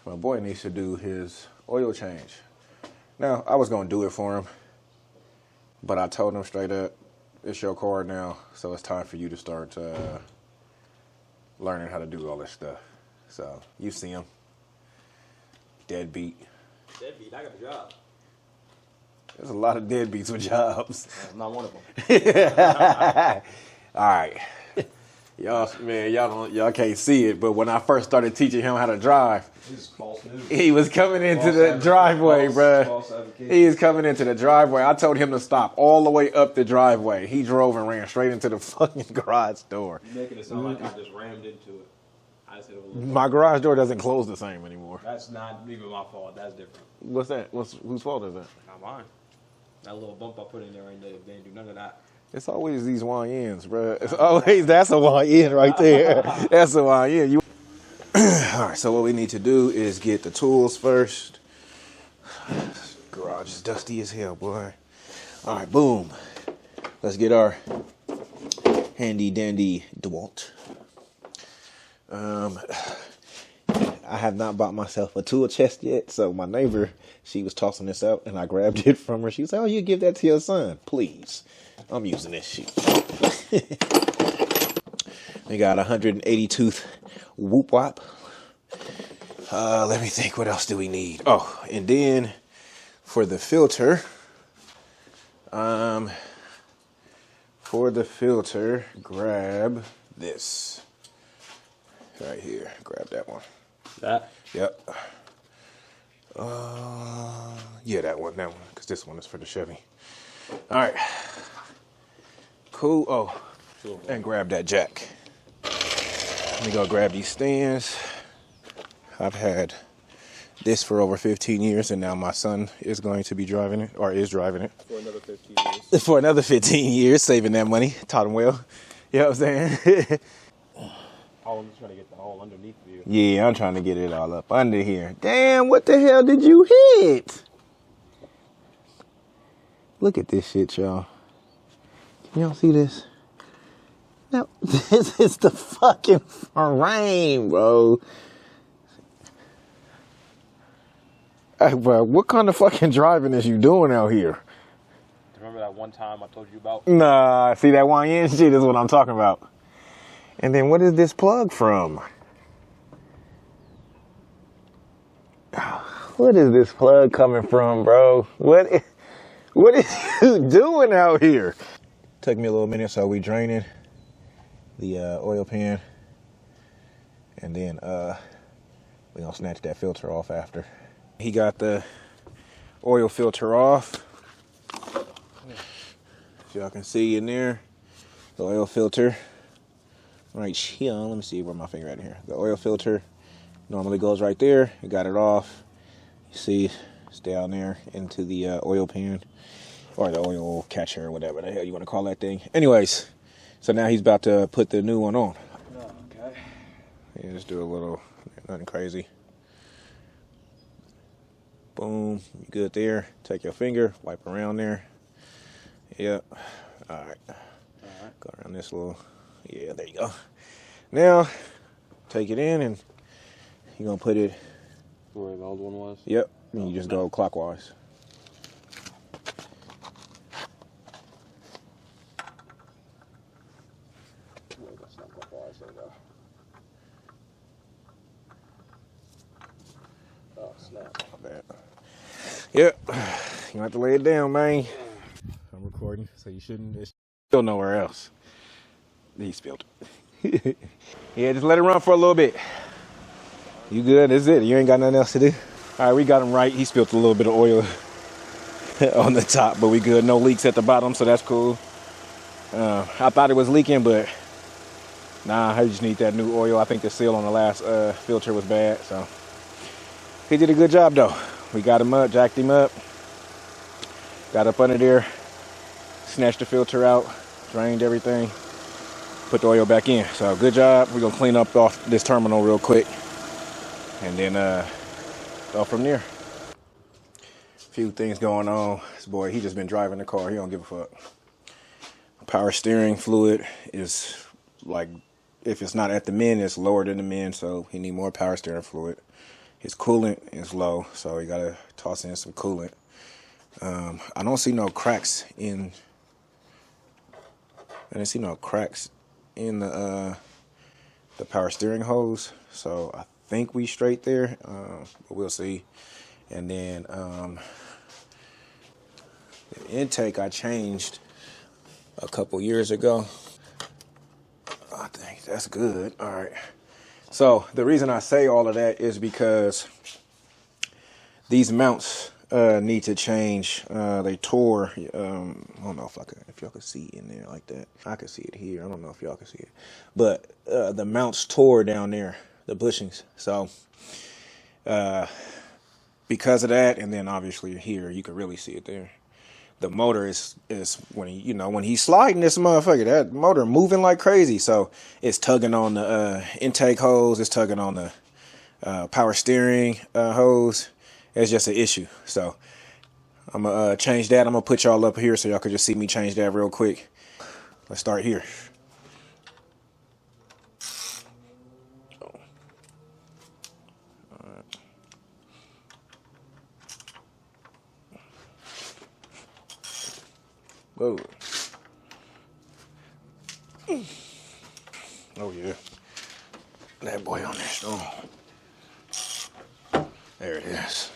My boy needs to do his oil change. Now, I was going to do it for him, but I told him straight up, it's your car now, so it's time for you to start learning how to do all this stuff. So, you see him. Deadbeat. Deadbeat, I got the job. There's a lot of deadbeats with jobs. That's not one of them. All right. Y'all can't see it, but when I first started teaching him how to drive, he was coming into the driveway, bro. He was coming into the driveway. I told him to stop all the way up the driveway. He drove and ran straight into the fucking garage door. You're making it sound like I just rammed into it. I said it was My garage door doesn't close the same anymore. That's not even my fault. That's different. What's that? Whose fault is that? Not mine. That little bump I put in there ain't didn't do none of that. It's always these YNs, bro. It's always, that's a YN right there. That's a YN. All right, so what we need to do is get the tools first. Garage is dusty as hell, boy. All right, boom. Let's get our handy dandy DeWalt. I have not bought myself a tool chest yet, so my neighbor, she was tossing this out, and I grabbed it from her. She was like, oh, you give that to your son, please. I'm using this shit. We got a 180 tooth whoop wop. Let me think, what else do we need? Oh, and then for the filter, grab this right here. Grab that one. That? Yep. Yeah, that one, because this one is for the Chevy. All right. Cool. Oh, and grab that jack. Let me go grab these stands. I've had this for over 15 years, and now my son is going to be driving it, or is driving it. For another 15 years. For another 15 years, saving that money. Taught him well. You know what I'm saying? Oh, I'm just trying to get the whole underneath view. Yeah, I'm trying to get it all up under here. Damn, what the hell did you hit? Look at this shit, y'all. Can y'all see this? No, this is the fucking frame, bro. Hey, bro, what kind of fucking driving is you doing out here? Remember that one time I told you about? Nah, see that YN shit is what I'm talking about. And then what is this plug from? What is this plug coming from, bro? What is you doing out here? Took me a little minute, so we draining the oil pan. And then we gonna snatch that filter off after. He got the oil filter off. As y'all can see in there, the oil filter. Right here, let me see where my finger at here. The oil filter normally goes right there. You got it off. You see, it's down there into the oil pan, or the oil catcher, or whatever the hell you want to call that thing. Anyways, so now he's about to put the new one on. Oh, okay. Yeah, just do a little, nothing crazy. Boom, you good there. Take your finger, wipe around there. Yep. All right. Go around this little. Yeah, there you go. Now, take it in and you're going to put it Where the old one was? Yep. And you just go clockwise. That's not clockwise, there we go. Oh, snap. My bad. Yep. You have to lay it down, man. I'm recording, so you shouldn't. It's still nowhere else. He spilled it. Yeah, just let it run for a little bit. You good? That's it. You ain't got nothing else to do. All right, we got him right. He spilled a little bit of oil on the top, but we good. No leaks at the bottom, so that's cool. I thought it was leaking, but nah, I just need that new oil. I think the seal on the last filter was bad, so he did a good job though. We got him up, jacked him up, got up under there, snatched the filter out, drained everything, put the oil back in. So good job. We're gonna clean up off this terminal real quick and then go from there. Few things going on. This boy, he just been driving the car. He don't give a fuck. Power steering fluid is like, if it's not at the min, it's lower than the min, so he need more power steering fluid. his coolant is low, so you gotta toss in some coolant. I don't see no cracks in. I didn't see no cracks in the power steering hose, so I think we straight there, but we'll see. And then the intake I changed a couple years ago. I think that's good. All right. So the reason I say all of that is because these mounts need to change. They tore. I don't know if y'all could see in there like that. I could see it here. I don't know if y'all can see it, but the mounts tore down there, the bushings. So because of that, and then obviously here you can really see it there. The motor is when when he's sliding this motherfucker, that motor moving like crazy. So it's tugging on the intake hose. It's tugging on the power steering hose. It's just an issue. So I'm gonna change that. I'm gonna put y'all up here so y'all can just see me change that real quick. Let's start here. Whoa. Oh yeah. That boy on there strong. There it is.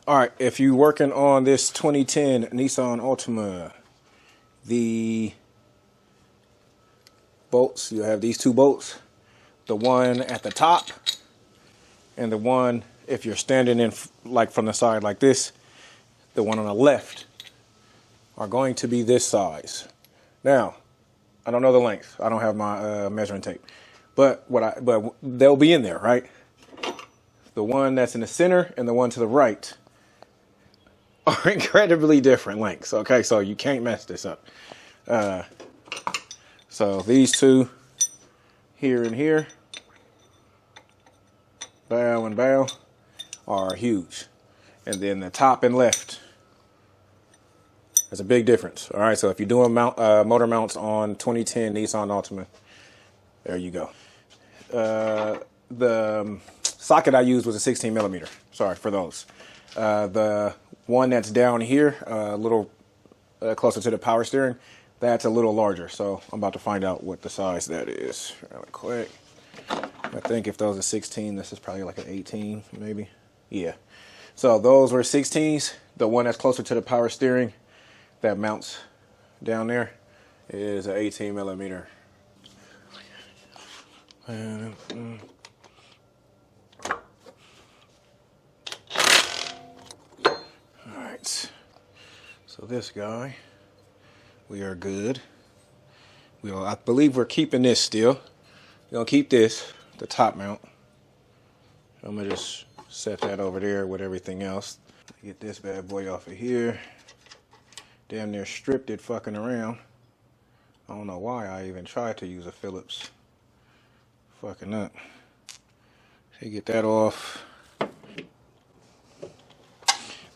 All right, if you're working on this 2010 Nissan Altima, the bolts, you have these two bolts. The one at the top and the one, if you're standing in like from the side like this, the one on the left are going to be this size. Now, I don't know the length. I don't have my measuring tape, but they'll be in there, right? The one that's in the center and the one to the right are incredibly different lengths. Okay, so you can't mess this up. So these two, here and here, bow and bow, are huge, and then the top and left. There's a big difference. All right, so if you're doing motor mounts on 2010 Nissan Altima, there you go. The socket I used was a 16 millimeter. Sorry for those. The one that's down here, a little closer to the power steering, that's a little larger. So I'm about to find out what the size that is really quick. I think if those are 16, this is probably like an 18, maybe. Yeah. So those were 16s. The one that's closer to the power steering, that mounts down there, is an 18 millimeter. All right. So this guy, we are good. I believe we're keeping this still. We're gonna keep this, the top mount. I'm gonna just set that over there with everything else. Get this bad boy off of here. Damn near stripped it fucking around. I don't know why I even tried to use a Phillips. Fucking up. Okay, get that off.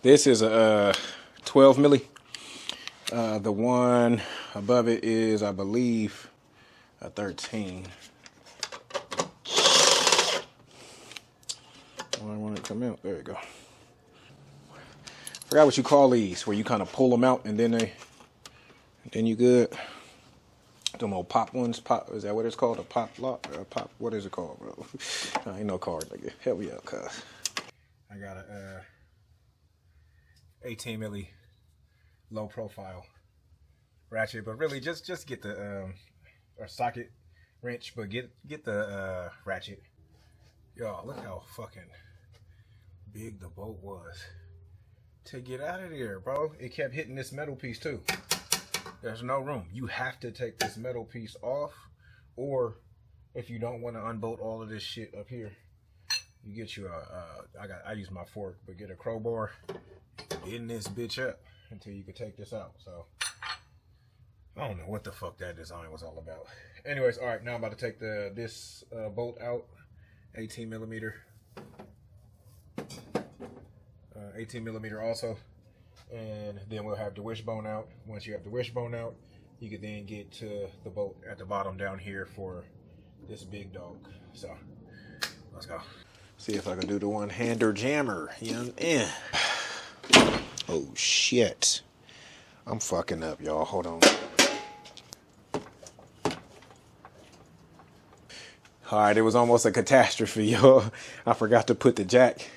This is a 12 milli. The one above it is, I believe, a 13. I want it to come out. There you go. Forgot what you call these, where you kind of pull them out and then you good. Them old pop ones. Pop, is that what it's called? A pop lock? Or a pop? What is it called, bro? I ain't no card, nigga. Help me out, cuz. I got a 18 milli low profile ratchet, but really just get the or socket wrench, but get the ratchet. Y'all, look how fucking big the bolt was to get out of there, bro. It kept hitting this metal piece too. There's no room. You have to take this metal piece off, or if you don't want to unbolt all of this shit up here, you get you I use my fork, but get a crowbar in this bitch up until you can take this out. So I don't know what the fuck that design was all about. Anyways, all right, now I'm about to take this bolt out, 18 millimeter. 18 millimeter also, and then we'll have the wishbone out. Once you have the wishbone out, you could then get to the bolt at the bottom down here for this big dog. So let's go. See if I can do the one-hander jammer. Oh shit. I'm fucking up, y'all. Hold on. All right, it was almost a catastrophe, y'all. I forgot to put the jack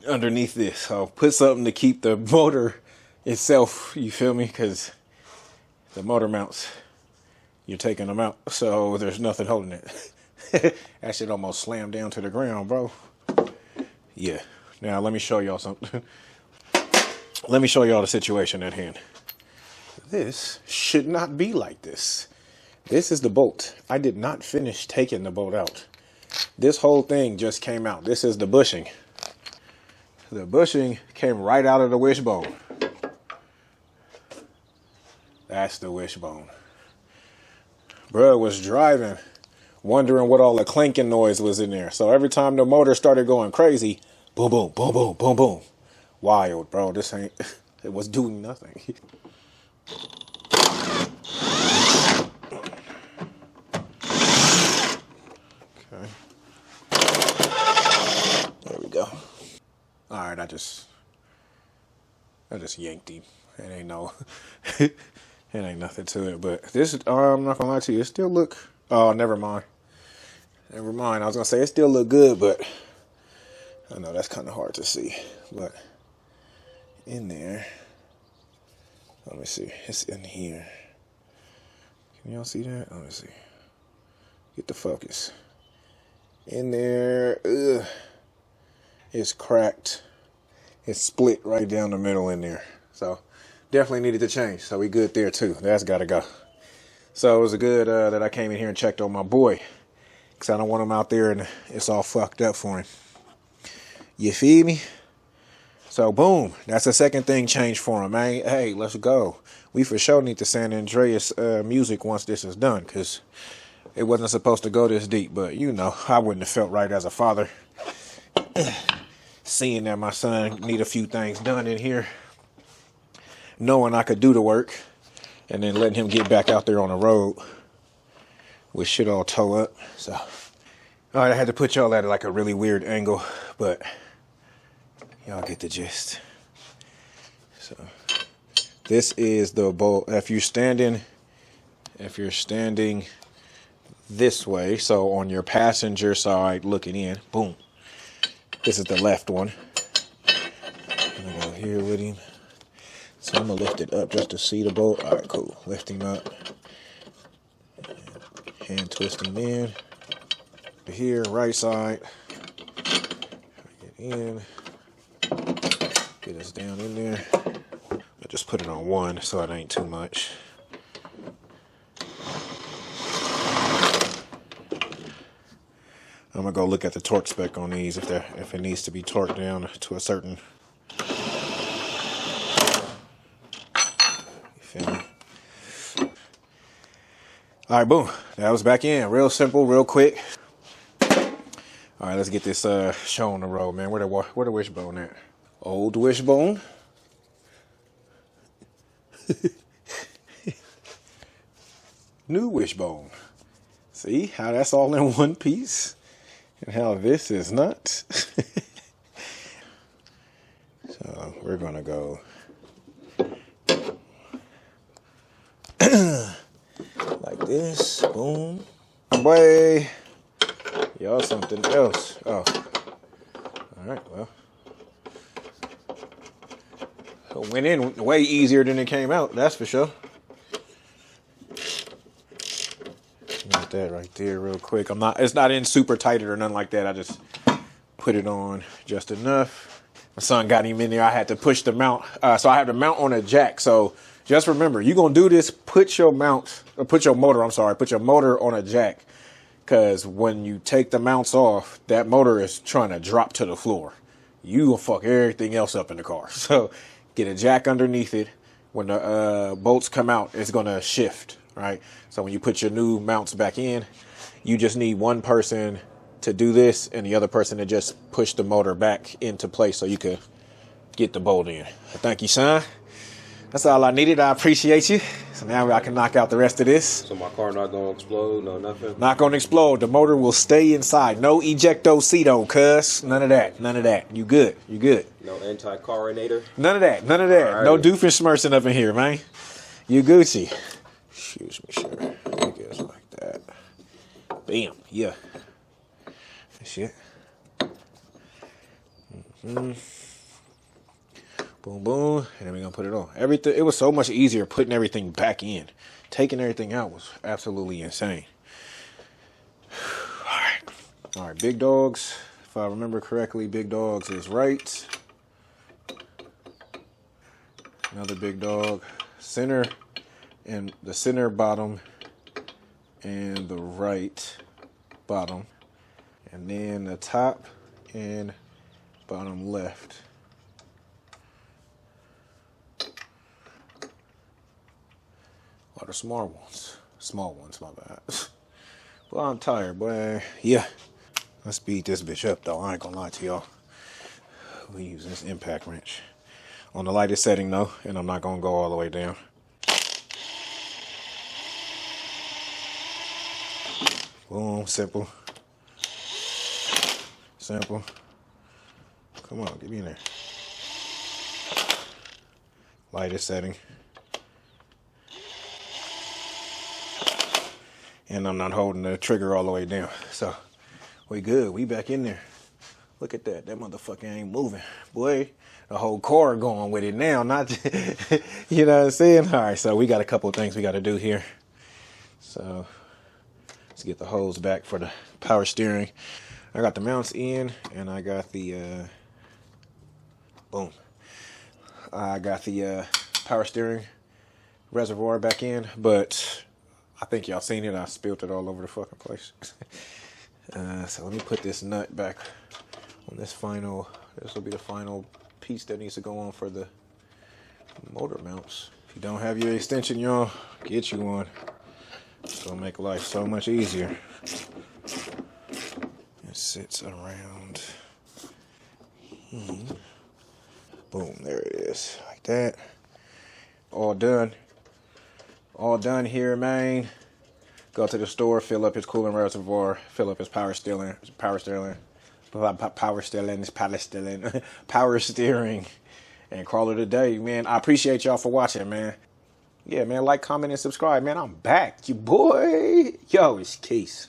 underneath this. So put something to keep the motor itself, you feel me? Because the motor mounts, you're taking them out, so there's nothing holding it. That shit almost slammed down to the ground, bro. Yeah. Now let me show y'all something. Let me show y'all the situation at hand. This should not be like this. This is the bolt. I did not finish taking the bolt out. This whole thing just came out. This is the bushing. The bushing came right out of the wishbone. That's the wishbone. Bruh was driving, wondering what all the clanking noise was in there. So every time the motor started going crazy, boom, boom, boom, boom, boom, boom. Wild, bro. This ain't, it was doing nothing. Okay. There we go. All right, I just yanked him. It ain't no, it ain't nothing to it. But this, I'm not gonna lie to you, it still look. Oh, never mind. Never mind. I was gonna say it still look good, but I know that's kind of hard to see. But in there, let me see. It's in here. Can y'all see that? Let me see. Get the focus. In there, it's cracked. It's split right down the middle in there. So definitely needed to change. So we good there too. That's got to go. So it was good that I came in here and checked on my boy, because I don't want him out there and it's all fucked up for him. You feel me? So boom, that's the second thing changed for him, man. Hey, let's go. We for sure need the San Andreas music once this is done, because it wasn't supposed to go this deep. But you know, I wouldn't have felt right as a father seeing that my son need a few things done in here, knowing I could do the work, and then letting him get back out there on the road with shit all toe up. So, all right, I had to put y'all at like a really weird angle, but y'all get the gist. So, this is the bolt. If you're standing this way, so on your passenger side looking in, boom. This is the left one. I'm gonna go here with him. So I'm gonna lift it up just to see the bolt. All right, cool. Lift him up. Hand twist him in. Here, right side. Get in. Get us down in there. I just put it on one so it ain't too much. I'm gonna go look at the torque spec on these if it needs to be torqued down to a certain. You feel me? All right, boom. That was back in. Real simple, real quick. All right, let's get this show on the road, man. Where the wishbone at? Old wishbone. New wishbone. See how that's all in one piece? And how this is not. So we're gonna go like this. Boom. Boy, y'all something else. Oh, all right. Well, it went in way easier than it came out. That's for sure. Got that right there real quick. It's not in super tight or nothing like that. I just put it on just enough. My son got him in there. I had to push the mount. So I have the mount on a jack. So just remember, you're going to do this, put your motor on a jack. Because when you take the mounts off, that motor is trying to drop to the floor. You will fuck everything else up in the car. So get a jack underneath it. When the bolts come out, it's going to shift. Right? So when you put your new mounts back in, you just need one person to do this and the other person to just push the motor back into place so you can get the bolt in. Thank you, son. That's all I needed. I appreciate you. So now I can knock out the rest of this. So my car not gonna explode? No, nothing? Not gonna explode. The motor will stay inside. No ejecto-cedo, cuz. None of that. None of that. You good. You good. No anti-carinator? None of that. None of that. All right. No doofenshmirtzing up in here, man. You Gucci. Excuse me, sir. I guess like that. Bam. Yeah. Shit. Boom, boom. And then we're going to put it on. Everything. It was so much easier putting everything back in. Taking everything out was absolutely insane. All right. All right. Big dogs. If I remember correctly, big dogs is right. Another big dog. Center. And the center bottom. And the right bottom. And then the top and bottom left. A lot of small ones. Small ones, my bad. Well, I'm tired, boy. Yeah. Let's speed this bitch up, though. I ain't gonna lie to y'all. We use this impact wrench. On the lightest setting, though, and I'm not gonna go all the way down. Boom, simple. Simple. Come on, get me in there. Lightest setting. And I'm not holding the trigger all the way down. So, we good. We back in there. Look at that. That motherfucker ain't moving. Boy, the whole car going with it now. Not, you know what I'm saying? All right, so we got a couple of things we got to do here. So, let's get the hose back for the power steering. I got the mounts in, and I got the, boom. I got the power steering reservoir back in, but I think y'all seen it. I spilled it all over the fucking place. So let me put this nut back on this final. This will be the final piece that needs to go on for the motor mounts. If you don't have your extension, y'all, get you one. It's gonna make life so much easier. It sits around. Boom, there it is, like that. All done. All done here, man. Go to the store, fill up his coolant reservoir, fill up his power steering, and call it a day, man. I appreciate y'all for watching, man. Yeah, man, like, comment, and subscribe, man. I'm back, you boy. Yo, it's Keese.